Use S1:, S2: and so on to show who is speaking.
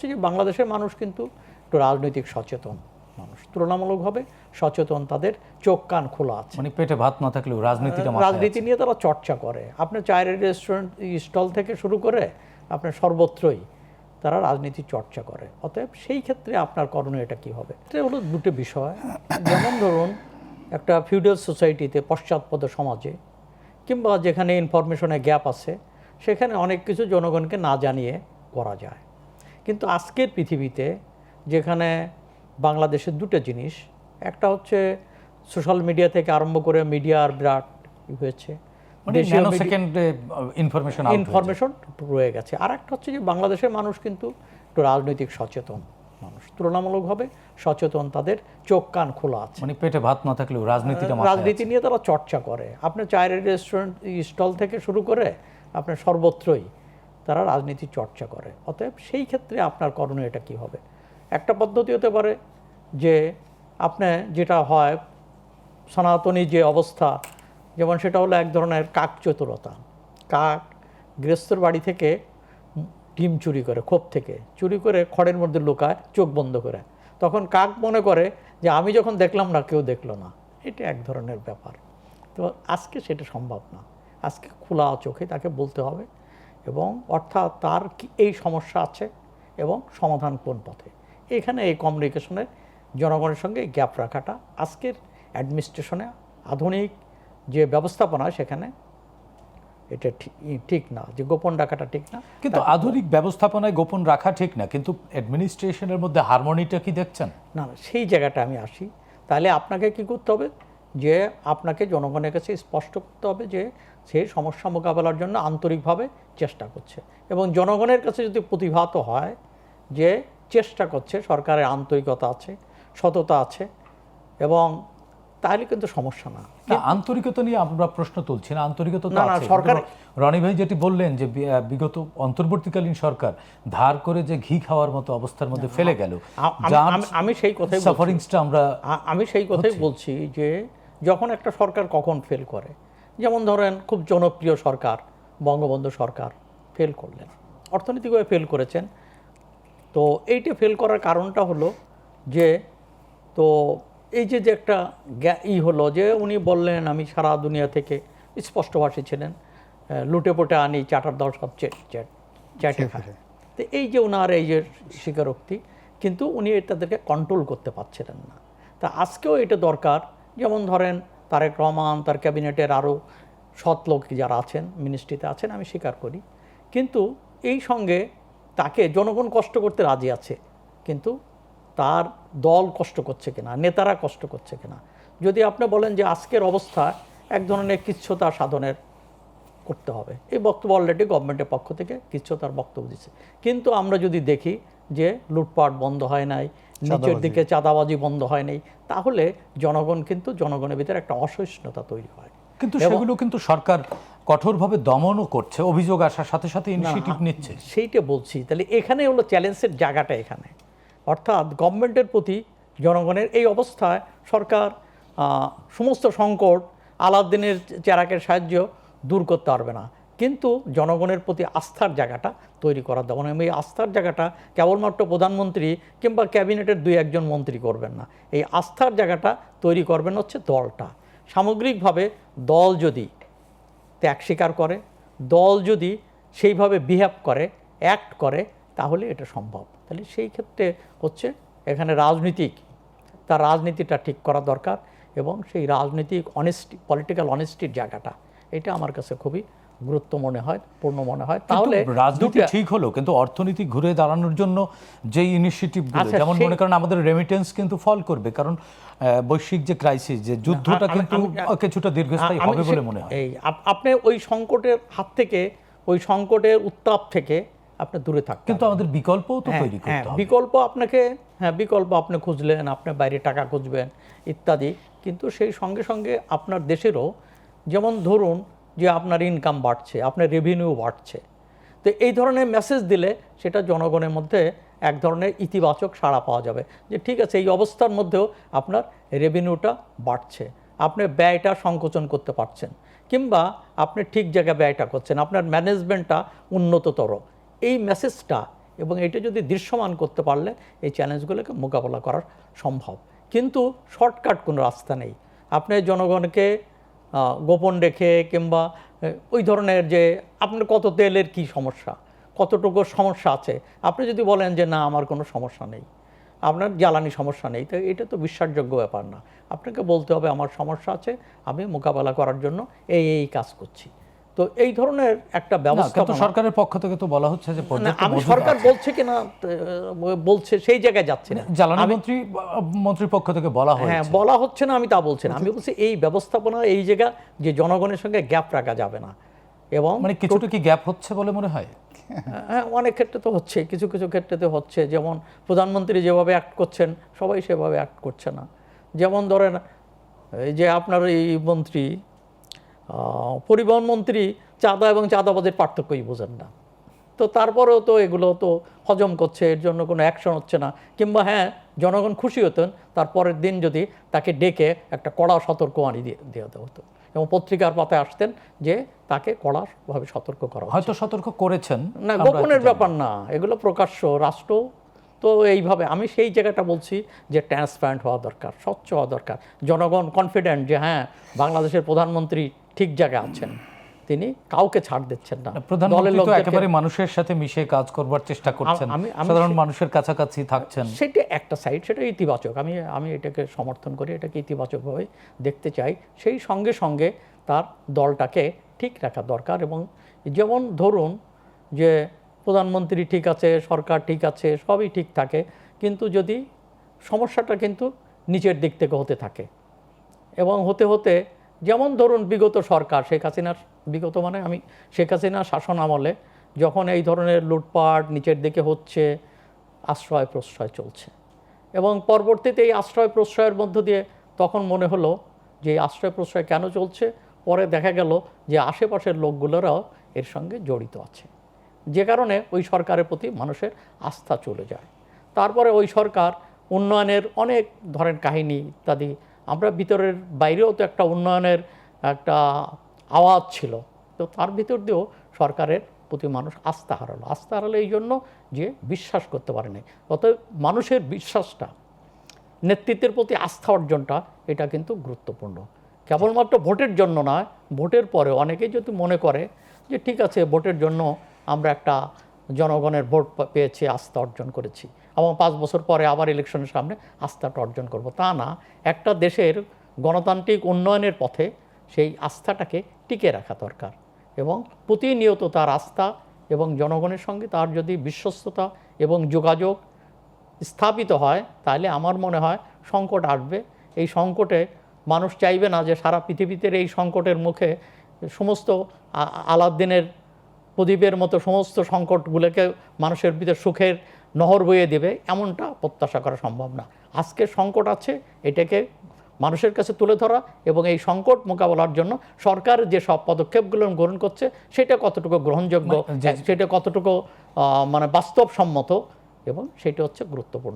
S1: যে বাংলাদেশের মানুষ কিন্তু একটু রাজনৈতিক সচেতন মানুষ, তুলনামূলকভাবে সচেতন, তাদের চোখ কান খোলা আছে।
S2: মানে পেটে ভাত না থাকলেও
S1: রাজনীতি নিয়ে তারা চর্চা করে। আপনার চায়ের রেস্টুরেন্ট স্টল থেকে শুরু করে আপনার সর্বত্রই তারা রাজনীতি চর্চা করে। অতএব সেই ক্ষেত্রে আপনার করণীয় এটা কী হবে? এটা হলো দুটো বিষয়। যেমন ধরুন, একটা ফিউডাল সোসাইটিতে, পশ্চাৎপদ সমাজে, কিংবা যেখানে ইনফরমেশনের গ্যাপ আছে, সেখানে অনেক কিছু জনগণকে না জানিয়ে করা যায়। কিন্তু আজকের পৃথিবীতে যেখানে বাংলাদেশের দুটো জিনিস, একটা হচ্ছে সোশ্যাল মিডিয়া থেকে আরম্ভ করে মিডিয়ার বিরাট হয়েছে, ইনফরমেশন রয়ে গেছে। আর একটা হচ্ছে যে বাংলাদেশের মানুষ কিন্তু একটু রাজনৈতিক সচেতন মানুষ, তুলনামূলকভাবে সচেতন, তাদের চোখ কান খোলা আছে।
S2: মানে পেটে ভাত না থাকলেও
S1: রাজনীতি নিয়ে তারা চর্চা করে। আপনার চায়ের রেস্টুরেন্ট স্টল থেকে শুরু করে আপনার সর্বত্রই তারা রাজনীতি চর্চা করে। অতএব সেই ক্ষেত্রে আপনার করণীয় এটা কী হবে? একটা পদ্ধতি হতে পারে যে আপনি যেটা হয় সনাতনী যে অবস্থা, যেমন সেটা হলো এক ধরনের কাক চতুরতা। কাক গৃহস্থর বাড়ি থেকে ডিম চুরি করে, খোপ থেকে চুরি করে খড়ের মধ্যে লুকায় চোখ বন্ধ করে। তখন কাক মনে করে যে আমি যখন দেখলাম না, কেউ দেখলো না। এটা এক ধরনের ব্যাপার। তো আজকে সেটা সম্ভব না। আজকে খোলা চোখে তাকে বলতে হবে, এবং অর্থাৎ তার কি এই সমস্যা আছে এবং সমাধান কোন পথে। এখানে এই কমিউনিকেশনের জনগণের সঙ্গে গ্যাপ রাখাটা আজকের অ্যাডমিনিস্ট্রেশনে, আধুনিক যে ব্যবস্থাপনা, সেখানে এটা ঠিক না, যে গোপন রাখাটা ঠিক না।
S2: কিন্তু আধুনিক ব্যবস্থাপনায় গোপন রাখা ঠিক না, কিন্তু অ্যাডমিনিস্ট্রেশনের মধ্যে হারমোনিটা কি দেখছেন?
S1: না, সেই জায়গাটা আমি আসি। তাহলে আপনাকে কি করতে হবে? যে আপনাকে জনগণের কাছে স্পষ্ট করতে হবে যে সেই সমস্যা মোকাবেলার জন্য আন্তরিকভাবে চেষ্টা করছে, এবং জনগণের কাছে যদি প্রতিভাত হয় যে চেষ্টা করছে, সরকারের আন্তরিকতা আছে, সততা আছে, এবং তাহলে কিন্তু সমস্যা না।
S2: আন্তরিকতা নিয়ে আমরা প্রশ্ন তুলছি না, আন্তরিকতা
S1: না, সরকার।
S2: রনি ভাই যেটি বললেন যে বিগত অন্তর্বর্তীকালীন সরকার ধার করে যে ঘি খাওয়ার মতো অবস্থার মধ্যে ফেলে গেল,
S1: আমি সেই কথাই
S2: সাফারিংসটা
S1: আমি সেই কথাই বলছি যে যখন একটা সরকার কখন ফেল করে, যেমন ধরেন খুব জনপ্রিয় সরকার বঙ্গবন্ধু সরকার ফেল করলেন, অর্থনৈতিকভাবে ফেল করেছেন। তো এইটা ফেল করার কারণটা হলো যে, তো এই যে একটা হলো যে উনি বললেন আমি সারা দুনিয়া থেকে, স্পষ্টভাষী ছিলেন, লুটে পুটে আনি, চাটার দল সব চেটে খায়। তো এই যে ওনার এই যে স্বীকারোক্তি, কিন্তু উনি তাদেরকে কন্ট্রোল করতে পারছিলেন না। তা আজকেও এটা দরকার। যেমন ধরেন তারেক রহমান, তার ক্যাবিনেটের আরও সৎ লোক যারা আছেন, মিনিস্ট্রিতে আছেন, আমি স্বীকার করি, কিন্তু এই সঙ্গে তাকে জনগণ কষ্ট করতে রাজি আছে, কিন্তু তার দল কষ্ট করছে কিনা, নেতারা কষ্ট করছে কিনা। যদি আপনি বলেন যে আজকের অবস্থা এক ধরনের কিচ্ছতা সাধনের করতে হবে, এই বক্তব্য অলরেডি গভর্নমেন্টের পক্ষ থেকে কিচ্ছতার বক্তব্য দিচ্ছে, কিন্তু আমরা যদি দেখি যে লুটপাট বন্ধ হয় নাই, নিচের দিকে চাঁদাবাজি বন্ধ হয় নাই, তাহলে জনগণ কিন্তু, জনগণের ভিতরে একটা অসহিষ্ণুতা তৈরি হয়।
S2: কিন্তু সেগুলো কিন্তু সরকার কঠোরভাবে দমনও করছে, অভিযোগ আসার সাথে সাথে ইনিশিয়েটিভ নিচ্ছে।
S1: সেইটা বলছি। তাহলে এখানে হলো চ্যালেঞ্জের জায়গাটা এখানে, অর্থাৎ গভর্নমেন্টের প্রতি জনগণের এই অবস্থায় সরকার সমস্ত সংকট আলাউদ্দিনের চেরাকের সাহায্য দূর করতে পারবে না, কিন্তু জনগণের প্রতি আস্থার জায়গাটা তৈরি করার দেবো না। এই আস্থার জায়গাটা কেবলমাত্র প্রধানমন্ত্রী কিংবা ক্যাবিনেটের 2-1 মন্ত্রী করবেন না, এই আস্থার জায়গাটা তৈরি করবেন হচ্ছে দলটা। সামগ্রিকভাবে দল যদি ত্যাগ স্বীকার করে, দল যদি সেইভাবে বিহেভ করে, অ্যাক্ট করে, তাহলে এটা সম্ভব। তাহলে সেই ক্ষেত্রে হচ্ছে এখানে তার রাজনীতিটা ঠিক করা দরকার, এবং সেই রাজনৈতিক অনেস্টি, পলিটিক্যাল অনেস্টির জায়গাটা, এটা আমার কাছে খুবই গুরুত্ব মনে হয়, পূর্ণ মনে হয়। তাহলে
S2: রাজনীতি ঠিক হলো, কিন্তু অর্থনীতি ঘুরে দাঁড়ানোর জন্য যে ইনিশিয়েটিভগুলো, যেমন মনে করেন আমাদের রেমিটেন্স কিন্তু ফল করবে, কারণ বৈশ্বিক যে ক্রাইসিস, যে যুদ্ধটা কিন্তু কিছুটা দীর্ঘস্থায়ী হবে বলে মনে হয়।
S1: আপনি ওই সংকটের হাত থেকে, ওই সংকটের উত্তাপ থেকে আপনি দূরে থাকবেন,
S2: কিন্তু আমাদের বিকল্পও তো তৈরি করতে হবে।
S1: বিকল্প আপনাকে, বিকল্প আপনি খুঁজলেন, আপনি বাইরে টাকা খুঁজবেন ইত্যাদি, কিন্তু সেই সঙ্গে সঙ্গে আপনার দেশেরও, যেমন ধরুন যে আপনার ইনকাম বাড়ছে, আপনার রেভিনিউ বাড়ছে, তো এই ধরনের মেসেজ দিলে সেটা জনগণের মধ্যে এক ধরনের ইতিবাচক সাড়া পাওয়া যাবে, যে ঠিক আছে এই অবস্থার মধ্যেও আপনার রেভিনিউটা বাড়ছে, আপনি ব্যয়টা সংকোচন করতে পারছেন, কিংবা আপনি ঠিক জায়গায় ব্যয়টা করছেন, আপনার ম্যানেজমেন্টটা উন্নততর। এই মেসেজটা এবং এটা যদি দৃশ্যমান করতে পারলে এই চ্যালেঞ্জগুলোকে মোকাবেলা করা সম্ভব। কিন্তু শর্টকাট কোনো রাস্তা নেই। আপনি জনগণকে গোপন রেখে কিংবা ওই ধরনের যে আপনার কত তেলের কি সমস্যা, কতটুকু সমস্যা আছে, আপনি যদি বলেন যে না আমার কোনো সমস্যা নেই, আপনার জ্বালানি সমস্যা নেই, তো এটা তো বিশ্বাসযোগ্য ব্যাপার না। আপনাকে বলতে হবে আমার সমস্যা আছে, আমি মোকাবেলা করার জন্য এই কাজ করছি। তো এই ধরনের একটা ব্যবস্থা
S2: সরকারের পক্ষ থেকে তো বলা হচ্ছে যে
S1: আমি সরকার বলছে কিনা বলছে সেই জায়গায় যাচ্ছে না,
S2: জ্বালানি মন্ত্রীর পক্ষ থেকে বলা হয়,
S1: হ্যাঁ বলা হচ্ছে না, আমি তা বলছি না। আমি বলছি এই ব্যবস্থাপনা এই জায়গা যে জনগণের সঙ্গে গ্যাপ রাখা যাবে না। এবং
S2: মানে কিছুটা কি গ্যাপ হচ্ছে বলে মনে হয়?
S1: হ্যাঁ, অনেক ক্ষেত্রে তো হচ্ছে, কিছু কিছু ক্ষেত্রে হচ্ছে। যেমন প্রধানমন্ত্রী যেভাবে অ্যাক্ট করছেন সবাই সেভাবে অ্যাক্ট করছে না। যেমন ধরেন এই যে আপনার এই মন্ত্রী পরিবহন মন্ত্রী চাঁদা এবং চাঁদাবাজের পার্থক্যই বোঝেন না, তো তারপরেও তো এগুলো তো হজম করছে, এর জন্য কোনো অ্যাকশন হচ্ছে না। কিংবা হ্যাঁ জনগণ খুশি হতেন তারপরের দিন যদি তাকে ডেকে একটা কড়া সতর্কবাণী দিয়ে দেওয়া হতো এবং পত্রিকার পাতায় আসতেন যে তাকে কড়াভাবে সতর্ক করা
S2: হয়তো সতর্ক করেছেন
S1: না, গোপনের ব্যাপার না, এগুলো প্রকাশ্য। রাষ্ট্র তো এইভাবে, আমি সেই জায়গাটা বলছি যে ট্রান্সপারেন্ট হওয়া দরকার, স্বচ্ছ হওয়া দরকার। জনগণ কনফিডেন্ট যে হ্যাঁ বাংলাদেশের প্রধানমন্ত্রী ঠিক জায়গায় আছেন, তিনি কাউকে ছাড় দিচ্ছেন না।
S2: প্রধানমন্ত্রী তো একেবারে মানুষের সাথে মিশে কাজ করবার চেষ্টা করছেন, সাধারণ মানুষের কাছাকাছি থাকছেন,
S1: সেটা একটা সাইড, সেটা ইতিবাচক। আমি এটাকে সমর্থন করি, এটাকে ইতিবাচকভাবে দেখতে চাই। সেই সঙ্গে সঙ্গে তার দলটাকে ঠিক রাখা দরকার। এবং যেমন ধরুন যে প্রধানমন্ত্রী ঠিক আছে, সরকার ঠিক আছে, সবই ঠিক থাকে, কিন্তু যদি সমস্যাটা কিন্তু নিচের দিক থেকে হতে থাকে এবং হতে হতে, যেমন ধরুন বিগত সরকার শেখ হাসিনার, বিগত মানে আমি শেখ হাসিনার শাসন আমলে যখন এই ধরনের লুটপাট নিচের দিকে হচ্ছে, আশ্রয় প্রশ্রয় চলছে এবং পরবর্তীতে এই আশ্রয় প্রশ্রয়ের মধ্য দিয়ে তখন মনে হলো যে আশ্রয় প্রশ্রয় কেন চলছে, পরে দেখা গেল যে আশেপাশের লোকগুলোরাও এর সঙ্গে জড়িত আছে, যে কারণে ওই সরকারের প্রতি মানুষের আস্থা চলে যায়। তারপরে ওই সরকার উন্নয়নের অনেক ধরেন কাহিনী ইত্যাদি, আমরা ভিতরের বাইরেও তো একটা উন্নয়নের একটা আওয়াজ ছিল, তো তার ভিতর দিয়েও সরকারের প্রতি মানুষ আস্থা হারালো এই জন্য যে বিশ্বাস করতে পারেনি। অতএব মানুষের বিশ্বাসটা, নেতৃত্বের প্রতি আস্থা অর্জনটা, এটা কিন্তু গুরুত্বপূর্ণ। কেবলমাত্র ভোটের জন্য নয়, ভোটের পরে অনেকেই যদি মনে করে যে ঠিক আছে ভোটের জন্য আমরা একটা জনগণের ভোট পেয়েছি, আস্থা অর্জন করেছি এবং 5 বছর পরে আবার ইলেকশনের সামনে আস্থাটা অর্জন করব, তা না। একটা দেশের গণতান্ত্রিক উন্নয়নের পথে সেই আস্থাটাকে টিকে রাখা দরকার এবং প্রতিনিয়ত তার আস্থা এবং জনগণের সঙ্গে তার যদি বিশ্বস্ততা এবং যোগাযোগ স্থাপিত হয়, তাহলে আমার মনে হয় সংকট আসবে। এই সংকটে মানুষ চাইবে না যে সারা পৃথিবীতে এই সংকটের মুখে সমস্ত আলাউদ্দিনের প্রদীপের মতো সমস্ত সংকটগুলোকে মানুষের ভিতরে সুখের নহর বইয়ে দেবে, এমনটা প্রত্যাশা করা সম্ভব না। আজকে সংকট আছে, এটাকে মানুষের কাছে তুলে ধরা এবং এই সংকট মোকাবেলার জন্য সরকার যে সব পদক্ষেপগুলো গ্রহণ করছে সেটা কতটুকু গ্রহণযোগ্য, সেটা কতটুকু মানে বাস্তবসম্মত, এবং সেটা হচ্ছে গুরুত্বপূর্ণ।